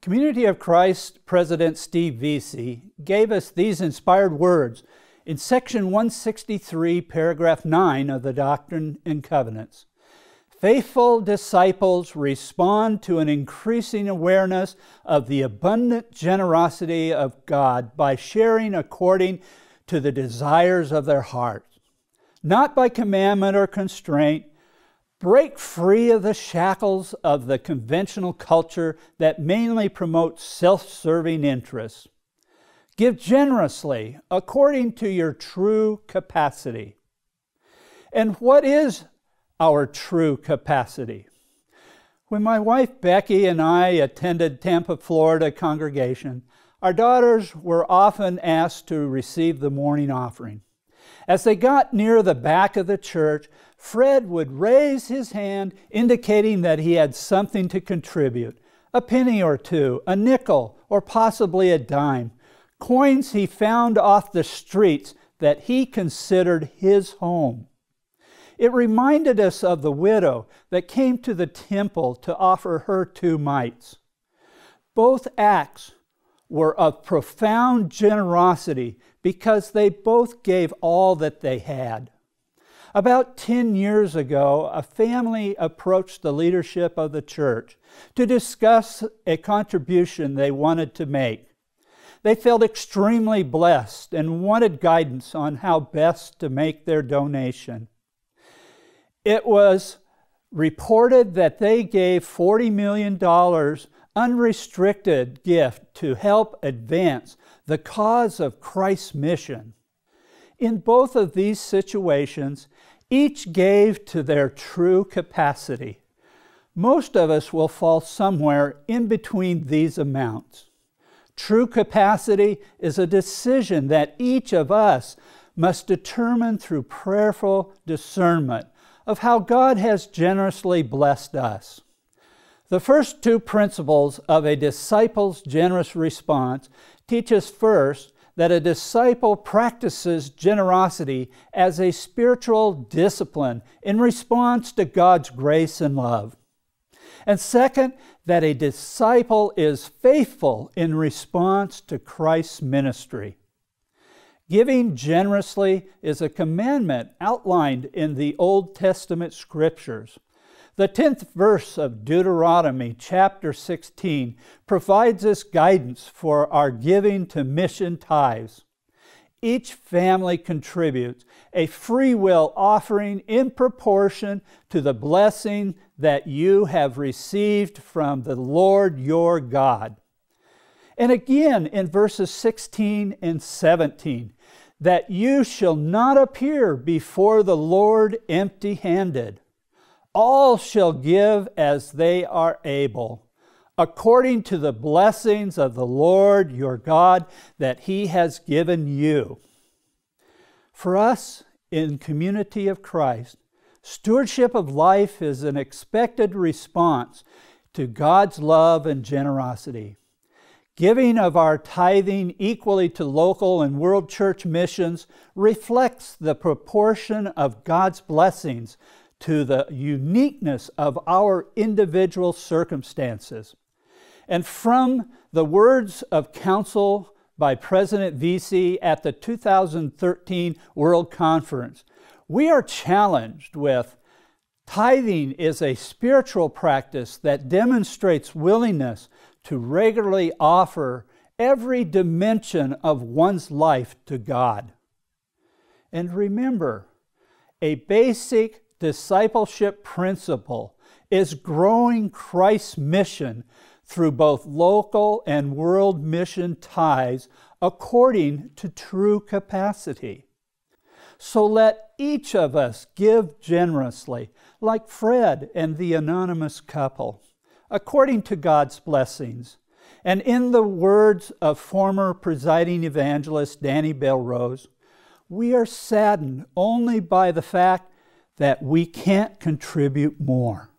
Community of Christ President Steve Vesey gave us these inspired words in section 163, paragraph 9 of the Doctrine and Covenants. Faithful disciples respond to an increasing awareness of the abundant generosity of God by sharing according to the desires of their hearts. Not by commandment or constraint, break free of the shackles of the conventional culture that mainly promotes self-serving interests. Give generously according to your true capacity. And what is our true capacity? When my wife Becky and I attended Tampa, Florida congregation, our daughters were often asked to receive the morning offering. As they got near the back of the church, Fred would raise his hand indicating that he had something to contribute, a penny or two, a nickel, or possibly a dime, coins he found off the streets that he considered his home. It reminded us of the widow that came to the temple to offer her 2 mites. Both acts were of profound generosity because they both gave all that they had. About 10 years ago, a family approached the leadership of the church to discuss a contribution they wanted to make. They felt extremely blessed and wanted guidance on how best to make their donation. It was reported that they gave $40 million unrestricted gift to help advance the cause of Christ's mission. In both of these situations, each gave to their true capacity. Most of us will fall somewhere in between these amounts. True capacity is a decision that each of us must determine through prayerful discernment of how God has generously blessed us. The first 2 principles of a disciple's generous response teach us first that a disciple practices generosity as a spiritual discipline in response to God's grace and love. And second, that a disciple is faithful in response to Christ's ministry. Giving generously is a commandment outlined in the Old Testament scriptures. The 10th verse of Deuteronomy chapter 16 provides us guidance for our giving to mission tithes. Each family contributes a free will offering in proportion to the blessing that you have received from the Lord your God. And again in verses 16 and 17, that you shall not appear before the Lord empty-handed. All shall give as they are able, according to the blessings of the Lord your God that He has given you. For us in Community of Christ, stewardship of life is an expected response to God's love and generosity. Giving of our tithing equally to local and world church missions reflects the proportion of God's blessings to the uniqueness of our individual circumstances. And from the words of counsel by President Vesey at the 2013 World Conference, we are challenged with tithing is a spiritual practice that demonstrates willingness to regularly offer every dimension of one's life to God. And remember, a basic discipleship principle is growing Christ's mission through both local and world mission tithes according to true capacity. So let each of us give generously, like Fred and the anonymous couple, according to God's blessings. And in the words of former presiding evangelist Danny Belrose, we are saddened only by the fact that we can't contribute more.